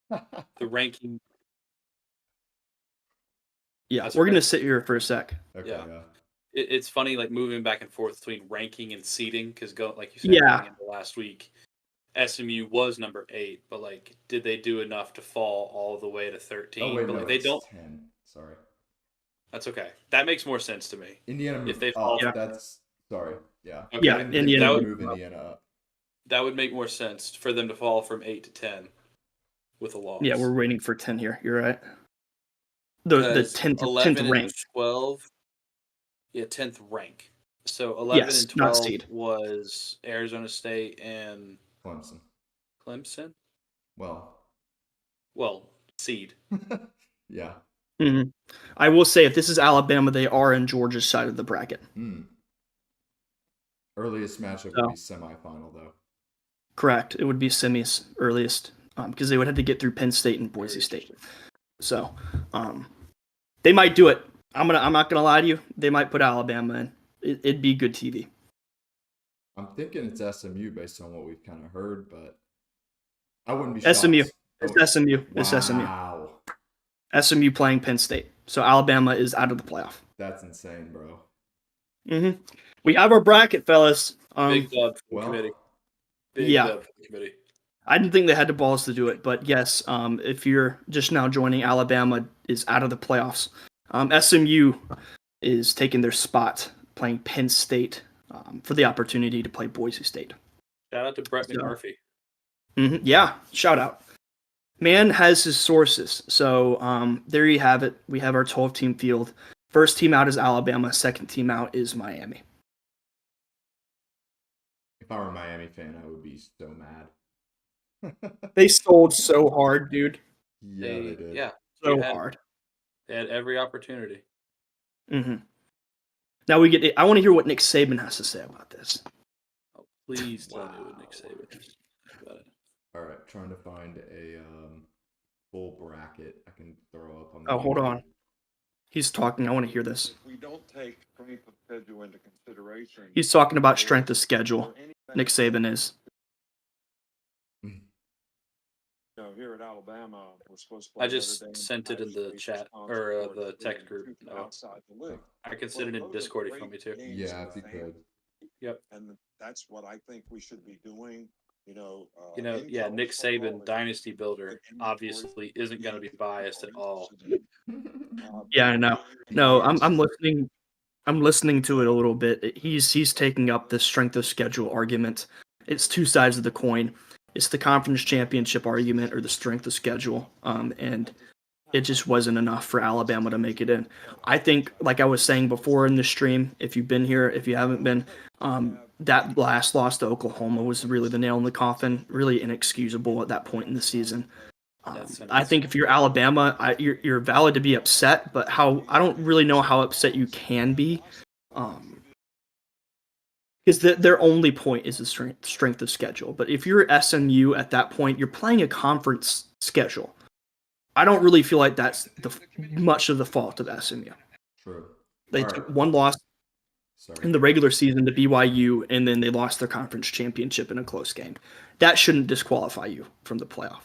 Speaker 2: Like, the ranking.
Speaker 1: Yeah, we're going to sit here for a sec.
Speaker 3: Okay, yeah.
Speaker 2: It's funny, like moving back and forth between ranking and seeding, because like you said, going into last week, SMU was number 8, but like, did they do enough to fall all the way to 13?
Speaker 3: Oh, wait,
Speaker 2: but
Speaker 3: no,
Speaker 2: like, they don't.
Speaker 3: 10. Sorry.
Speaker 2: That's okay. That makes more sense to me.
Speaker 3: Indiana moved.
Speaker 2: If they fall,
Speaker 3: that's sorry. Yeah.
Speaker 2: Okay.
Speaker 1: Yeah, Indiana
Speaker 3: would move Indiana up.
Speaker 2: That would make more sense for them to fall from 8 to 10 with a loss.
Speaker 1: Yeah, we're waiting for 10 here. You're right. The 10th rank.
Speaker 2: 12. Yeah, 10th rank. So 11 and 12 was Arizona State and Clemson. Well, seed.
Speaker 3: Yeah.
Speaker 1: Mm-hmm. I will say, if this is Alabama, they are in Georgia's side of the bracket.
Speaker 3: Earliest matchup would be semifinal, though.
Speaker 1: Correct. It would be semis earliest because they would have to get through Penn State and Boise State. So they might do it. I'm not gonna lie to you. They might put Alabama in. It'd be good TV.
Speaker 3: I'm thinking it's SMU based on what we've kind of heard, but I wouldn't be shocked.
Speaker 1: SMU. It's SMU. It's SMU.
Speaker 3: Wow.
Speaker 1: SMU playing Penn State. So Alabama is out of the playoff.
Speaker 3: That's insane, bro.
Speaker 1: Mm-hmm. We have our bracket, fellas.
Speaker 2: Big dub for the committee. Big dub for the committee.
Speaker 1: I didn't think they had the balls to do it, but yes, if you're just now joining, Alabama is out of the playoffs. SMU is taking their spot, playing Penn State for the opportunity to play Boise State.
Speaker 2: Shout out to Brett McMurphy.
Speaker 1: Yeah, shout out. Man has his sources. So there you have it. We have our 12-team field. First team out is Alabama. Second team out is Miami.
Speaker 3: If I were a Miami fan, I would be so mad.
Speaker 1: They sold so hard, dude.
Speaker 3: Yeah, they did.
Speaker 2: Yeah,
Speaker 1: so hard.
Speaker 2: They had every opportunity.
Speaker 1: Mm-hmm. Now I want to hear what Nick Saban has to say about this.
Speaker 2: Oh, please tell me what Nick Saban has about it.
Speaker 3: All right, trying to find a full bracket I can throw up on.
Speaker 1: Oh, hold on. He's talking. I want to hear this.
Speaker 5: If we don't take strength of schedule into consideration.
Speaker 1: He's talking about strength of schedule. Nick Saban is.
Speaker 5: You know, here at Alabama, we're supposed to play.
Speaker 2: I just sent it in the chat or the text group.
Speaker 5: Outside the league.
Speaker 2: I can send it in Discord if you want me to.
Speaker 3: Yeah, if you could.
Speaker 2: Yep.
Speaker 5: And that's what I think we should be doing.
Speaker 2: Yeah, Nick Saban, dynasty builder, obviously isn't going to be biased at all.
Speaker 1: Yeah, I know. No, I'm listening. I'm listening to it a little bit. He's taking up the strength of schedule argument. It's two sides of the coin. It's the conference championship argument or the strength of schedule, and it just wasn't enough for Alabama to make it in. I think, like I was saying before in the stream, if you've been here, if you haven't been, that last loss to Oklahoma was really the nail in the coffin, really inexcusable at that point in the season. I think if you're Alabama, you're valid to be upset, but I don't really know how upset you can be, because their only point is the strength of schedule. But if you're SMU at that point, you're playing a conference schedule. I don't really feel like that's much of the fault of SMU.
Speaker 3: True.
Speaker 1: They took one loss in the regular season to BYU, and then they lost their conference championship in a close game. That shouldn't disqualify you from the playoff.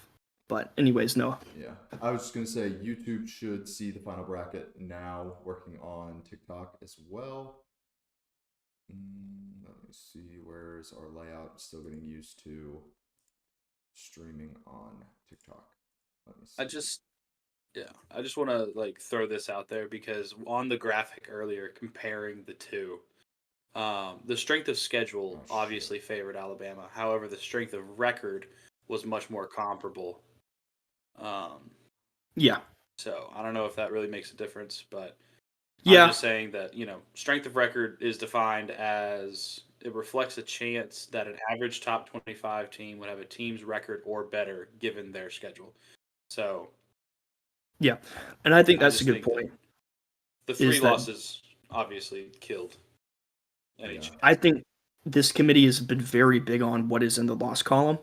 Speaker 1: But anyways, Noah.
Speaker 3: Yeah, I was just going to say YouTube should see the final bracket now, working on TikTok as well. Let me see, where's our layout? Still getting used to streaming on TikTok. Let me see.
Speaker 2: I just want to throw this out there because on the graphic earlier comparing the two, the strength of schedule obviously favored Alabama. However, the strength of record was much more comparable.
Speaker 1: Yeah.
Speaker 2: So I don't know if that really makes a difference, but
Speaker 1: yeah.
Speaker 2: I'm just saying that, strength of record is defined as it reflects a chance that an average top 25 team would have a team's record or better given their schedule. So
Speaker 1: yeah, and I think that's a good point.
Speaker 2: The three losses obviously killed any chance.
Speaker 1: I think this committee has been very big on what is in the loss column.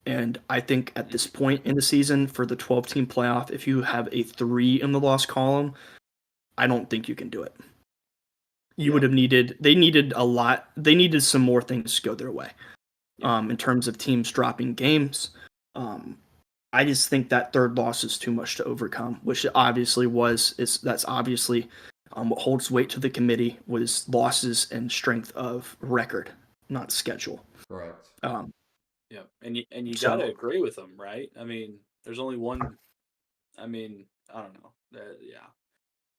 Speaker 1: And I think at this point in the season for the 12-team playoff, if you have a 3 in the loss column, I don't think you can do it. They needed a lot. They needed some more things to go their way. In terms of teams dropping games. I just think that third loss is too much to overcome, which it obviously was. That's obviously what holds weight to the committee was losses and strength of record, not schedule.
Speaker 3: Correct.
Speaker 2: Yeah, and you gotta agree with them, right? I mean, there's only one. I mean, I don't know.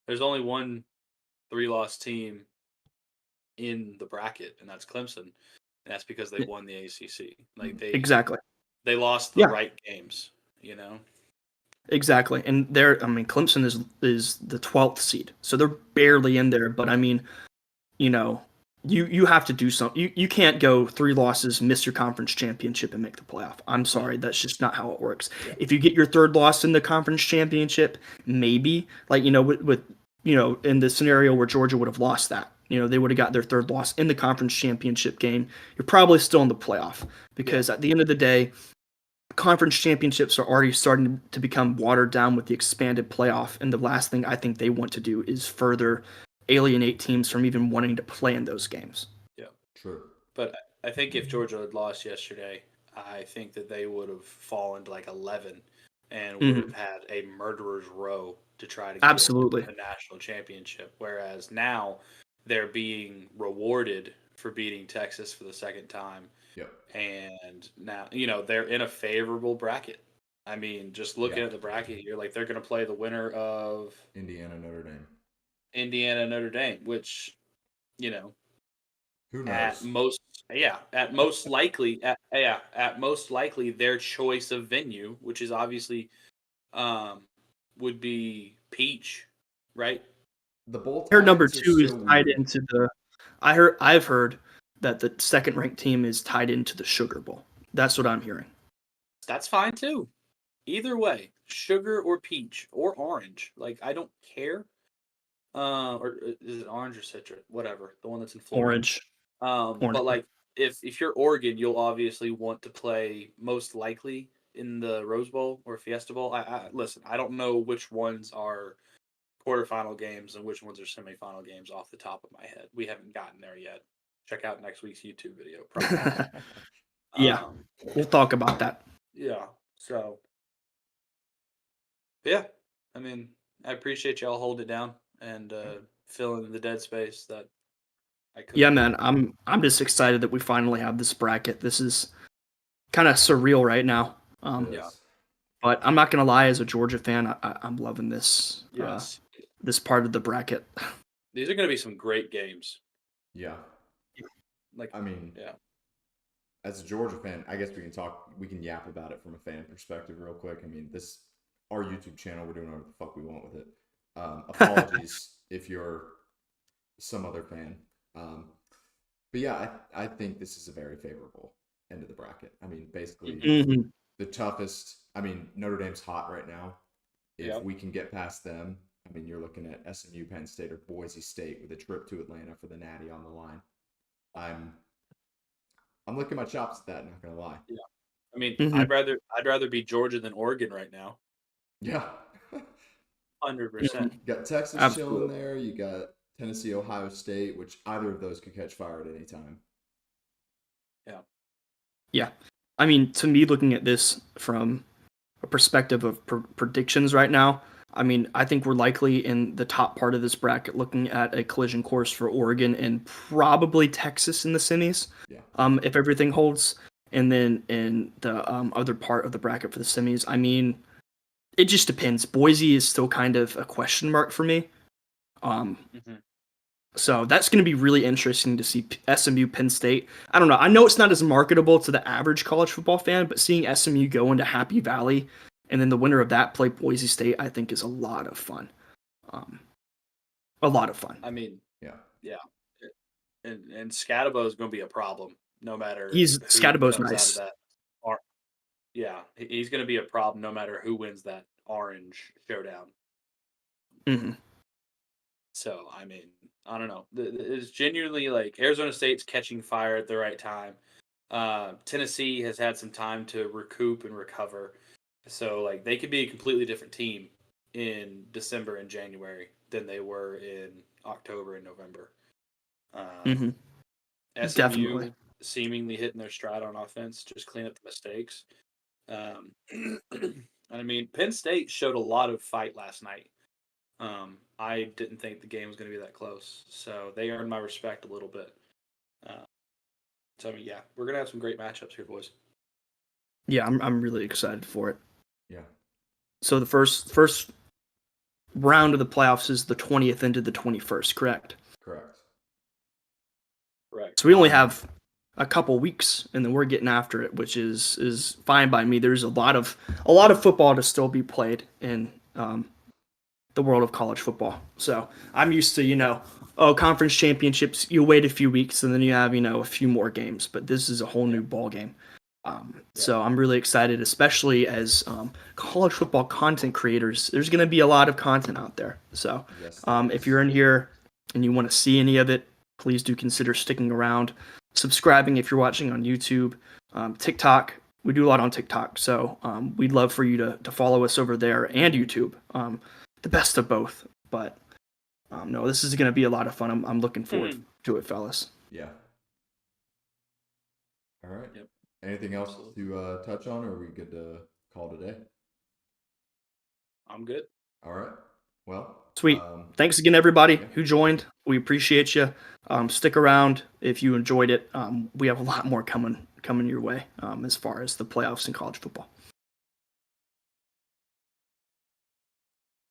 Speaker 2: There's only one 3-loss team in the bracket, and that's Clemson. And that's because they won the ACC.
Speaker 1: Exactly.
Speaker 2: They lost the right games,
Speaker 1: Exactly, and Clemson is the 12th seed, so they're barely in there. But I mean, you have to do something. You can't go 3 losses, miss your conference championship, and make the playoff. I'm sorry, that's just not how it works. Yeah. If you get your third loss in the conference championship, maybe with in the scenario where Georgia would have lost that, they would have got their third loss in the conference championship game. You're probably still in the playoff because at the end of the day, conference championships are already starting to become watered down with the expanded playoff, and the last thing I think they want to do is further alienate teams from even wanting to play in those games.
Speaker 2: Yeah,
Speaker 3: true.
Speaker 2: But I think if Georgia had lost yesterday, I think that they would have fallen to 11 and would have had a murderer's row to try to get a national championship. Whereas now they're being rewarded for beating Texas for the second time.
Speaker 3: Yep.
Speaker 2: And now, they're in a favorable bracket. I mean, just looking at the bracket here, they're going to play the winner of
Speaker 3: Indiana, Notre Dame,
Speaker 2: which,
Speaker 3: who knows?
Speaker 2: Yeah, at most likely, at most likely, their choice of venue, which is obviously, would be Peach, right?
Speaker 3: The bowl
Speaker 1: Heard number
Speaker 3: ties are
Speaker 1: 2 is
Speaker 3: so
Speaker 1: tied
Speaker 3: weird.
Speaker 1: into the. I've heard that the second ranked team is tied into the Sugar Bowl. That's what I'm hearing.
Speaker 2: That's fine too. Either way, sugar or peach or orange, like I don't care. Or is it orange or citrus? Whatever, the one that's in Florida.
Speaker 1: Orange.
Speaker 2: But like if you're Oregon, you'll obviously want to play most likely in the Rose Bowl or Fiesta Bowl. I listen. I don't know which ones are quarterfinal games and which ones are semifinal games off the top of my head. We haven't gotten there yet. Check out next week's YouTube video.
Speaker 1: Yeah, we'll talk about that.
Speaker 2: Yeah. So, yeah. I mean, I appreciate y'all holding it down and filling the dead space that I could.
Speaker 1: Yeah, man, I'm just excited that we finally have this bracket. This is kind of surreal right now.
Speaker 2: Yeah.
Speaker 1: But I'm not gonna lie, as a Georgia fan, I'm loving this.
Speaker 2: Yes.
Speaker 1: This part of the bracket.
Speaker 2: These are going to be some great games.
Speaker 3: Yeah.
Speaker 2: Like,
Speaker 3: I mean,
Speaker 2: yeah.
Speaker 3: As a Georgia fan, I guess we can yap about it from a fan perspective real quick. I mean, our YouTube channel, we're doing whatever the fuck we want with it. Apologies if you're some other fan. But yeah, I think this is a very favorable end of the bracket. I mean, basically the toughest. I mean, Notre Dame's hot right now. If we can get past them, I mean, you're looking at SMU, Penn State, or Boise State with a trip to Atlanta for the Natty on the line. I'm licking my chops at that. Not gonna lie.
Speaker 2: Yeah, I mean, I'd rather be Georgia than Oregon right now.
Speaker 3: Yeah,
Speaker 2: 100%.
Speaker 3: Got Texas chilling there. You got Tennessee, Ohio State, which either of those could catch fire at any time.
Speaker 1: Yeah. I mean, to me, looking at this from a perspective of predictions right now, I mean, I think we're likely in the top part of this bracket looking at a collision course for Oregon and probably Texas in the semis, if everything holds. And then in the other part of the bracket for the semis, I mean, it just depends. Boise is still kind of a question mark for me. So that's going to be really interesting to see SMU, Penn State. I don't know. I know it's not as marketable to the average college football fan, but seeing SMU go into Happy Valley and then the winner of that play Boise State, I think is a lot of fun. A lot of fun.
Speaker 2: I mean, yeah. And Scatabo is going to be a problem no matter.
Speaker 1: Scatabo's nice.
Speaker 2: He's going to be a problem no matter who wins that orange showdown. So, I mean, I don't know. It's genuinely like Arizona State's catching fire at the right time. Tennessee has had some time to recoup and recover. So, like, they could be a completely different team in December and January than they were in October and November. SMU
Speaker 1: Definitely.
Speaker 2: seemingly hitting their stride on offense, just clean up the mistakes. And I mean, Penn State showed a lot of fight last night. I didn't think the game was going to be that close, so they earned my respect a little bit. So I mean, yeah, we're gonna have some great matchups here, boys.
Speaker 1: Yeah, I'm really excited for it.
Speaker 3: Yeah.
Speaker 1: So the first round of the playoffs is the 20th into the 21st, correct?
Speaker 3: Correct.
Speaker 1: So we only have a couple weeks, and then we're getting after it, which is fine by me. There's a lot of football to still be played in the world of college football. So I'm used to, conference championships. You wait a few weeks, and then you have a few more games. But this is a whole new ball game. So I'm really excited, especially as college football content creators. There's going to be a lot of content out there. So if you're in here and you want to see any of it, please do consider sticking around, subscribing if you're watching on YouTube, TikTok. We do a lot on TikTok, so we'd love for you to follow us over there and YouTube. The best of both, but no, this is going to be a lot of fun. I'm looking forward to it, fellas.
Speaker 3: Yeah. All right.
Speaker 2: Yep.
Speaker 3: Anything else to touch on, or are we good to call today?
Speaker 2: I'm good.
Speaker 3: All right. Well,
Speaker 1: sweet. Thanks again, everybody who joined. We appreciate you. Stick around if you enjoyed it. We have a lot more coming your way as far as the playoffs in college football.